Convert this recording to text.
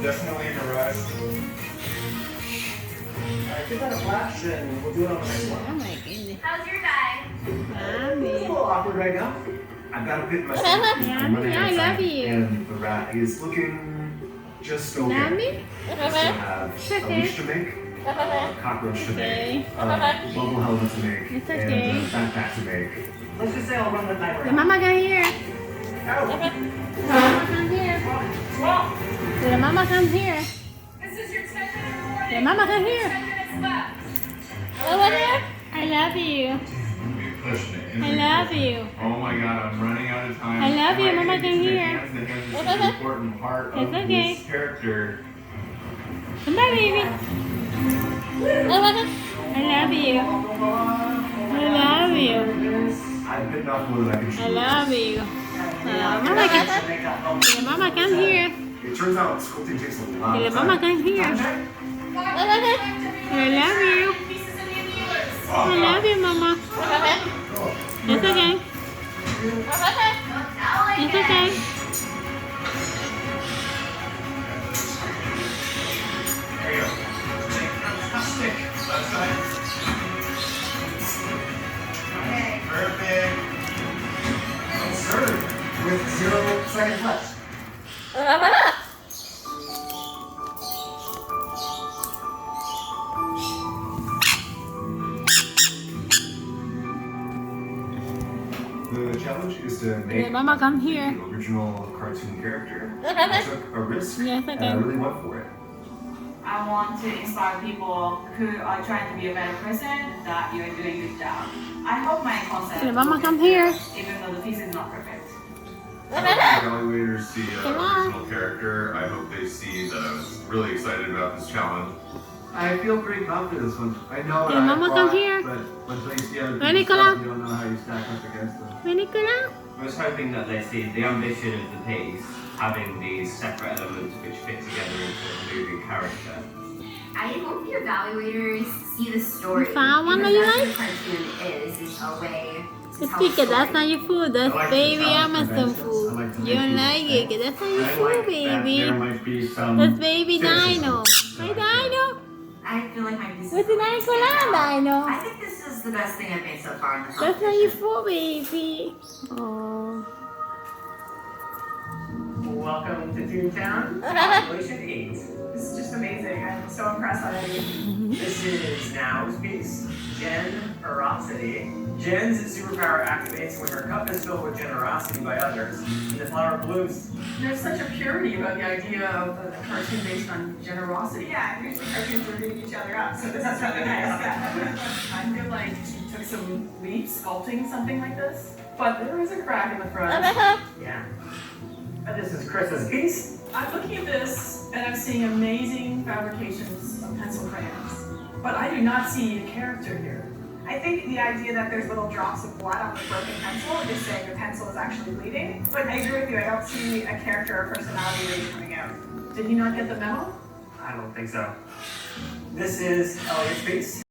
Definitely in a rush. Alright, give that a flash and we'll do it on the next one. Oh my goodness. How's your guy? It's a little awkward right now. I've got a bit in my stomach. I'm running I outside, love you. and the rat is looking just okay. Mommy? Still have a leash to make, a cockroach to make, a bubble helmet to make, It's and okay. a backpack to make. Let's just say I'll run the night The around. mama come here. Ow. Mama come here. The mama come here. This is your 10-minute warning. The mama come 10 here. minutes left. I love you. You're pushing it. I love you. Oh my god, I'm running out of time. I love you, Am Mama, gonna come get to the here. hands? The hands is such an important part of It's okay. this character. Come on, baby. I love you. I love you. I've bitten off more than I can I chew. love you. The mama come here. It turns out sculpting takes a lot The of mama time. come here. I love you. Pieces in the inhalers. I love you, mama. It's okay. It's okay. There you go. Fantastic. Left side. Perfect. Absurd. With 0 seconds left. The challenge is to make The mama come here. the original cartoon character. I took a risk Yes, and I really went for it. I want to inspire people who are trying to be a better person that you're doing a good job. I hope my concept The mama will come get here. there, even though the piece is not perfect. I hope the evaluators see Come an on. original character. I hope they see that I was really excited about this challenge. I feel pretty confident this one. I know what Can Mama come brought, here? but until you see other Ready, people's stuff, Nicola? you don't know how you stack up against them. Nicola? I was hoping that they see the ambition of the piece, having these separate elements which fit together into a moving character. I hope the evaluators see the story. You found one that because you that's like? what a cartoon is a way to tell Speak a it, that's story. not your food, that's I like the baby challenge Amazon conventions. I food. like to You make don't people like think. it, that's not your I food, like that there baby. might be some That's baby cynicism. Dino. Hey, Dino. I feel like my piece What's the name for that, Dino? I think this is the best thing I've made so far in the That's not your food, baby. Oh. Welcome to Toontown, population 8. This is just amazing. I'm so impressed already. This is Now's piece, Generosity. Jen's superpower activates when her cup is filled with generosity by others, and the flower blooms. There's such a purity about the idea of a cartoon based on generosity. Yeah, usually cartoons are beating each other up, so this is really nice. I feel like she took some leaps sculpting something like this, but there is a crack in the front. Yeah. And this is Chris's piece. I'm looking at this and I'm seeing amazing fabrications of pencil crayons, but I do not see a character here. I think the idea that there's little drops of blood on the broken pencil is saying the pencil is actually bleeding. But I agree with you, I don't see a character or personality really coming out. Did he not get the memo? I don't think so. This is Elliot's piece.